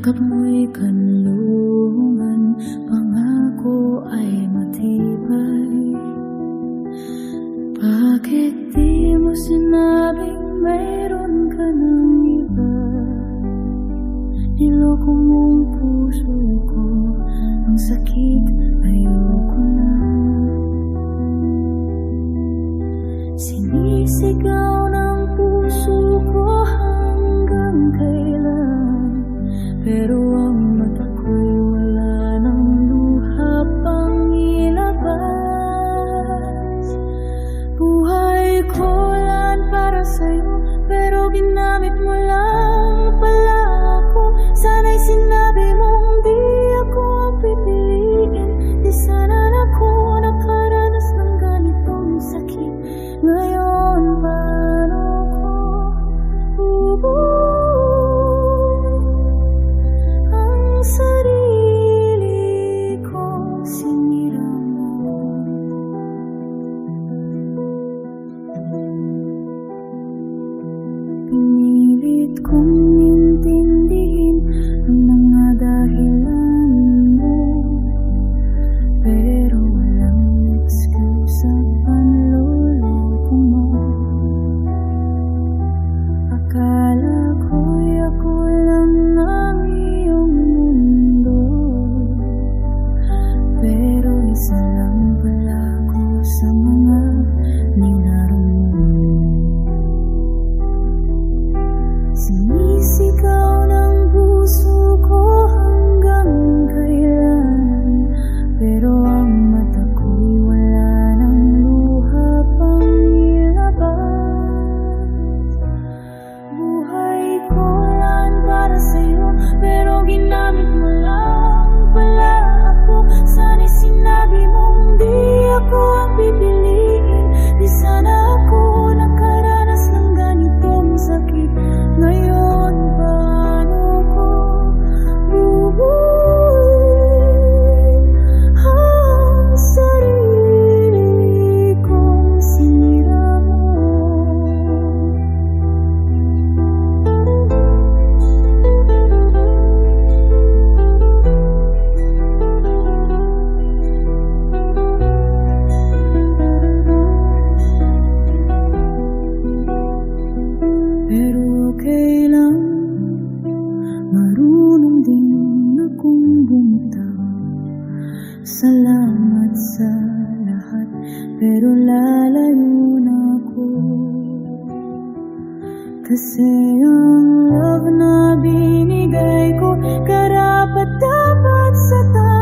Yakap mo'y kanlungan, pangako ay matibay. Bakit di mo sinabing mayroon ka ng iba? Niloko mong puso ko, ang sakit ayoko na. Sinisigaw ng puso ko hanggang kailan, pero ang mata ko'y wala ng luha pang ilabas. Buhay ko yan para sa'yo, pero ginamit mo lang pala ako. Sana'y sinabi mong di ako ang pipiliin. Di sana ako nakaranas ng ganitong sakit. Ngayon paano ko bubuhay ang sarili kong sinira mo? Pinilit kong intindihin ang mga dahilan mo, pero walang excuse at panloloko mo. Akala ko'y ako lang ang iyong mundo, pero isa lang pala ako sa mga nilaro mo. Sinisigaw ng puso ko hanggang kailan, pero ang mata ko'y wala ng luha pang ilabas. Buhay ko lang para sa'yo, pero ginamit mo lang pala ako. Sana'y sinabi mong di ako ang pipiliin. Di sana ako nakaranas ng ganitong sakit. Ngayon paano ko bubuhay ang sarili kong sinira mo? Pero okay lang, marunong din akong bumitaw. Salamat sa lahat, pero lalayo na ako. Kasi ang love na binigay ko, karapat dapat sa tayo.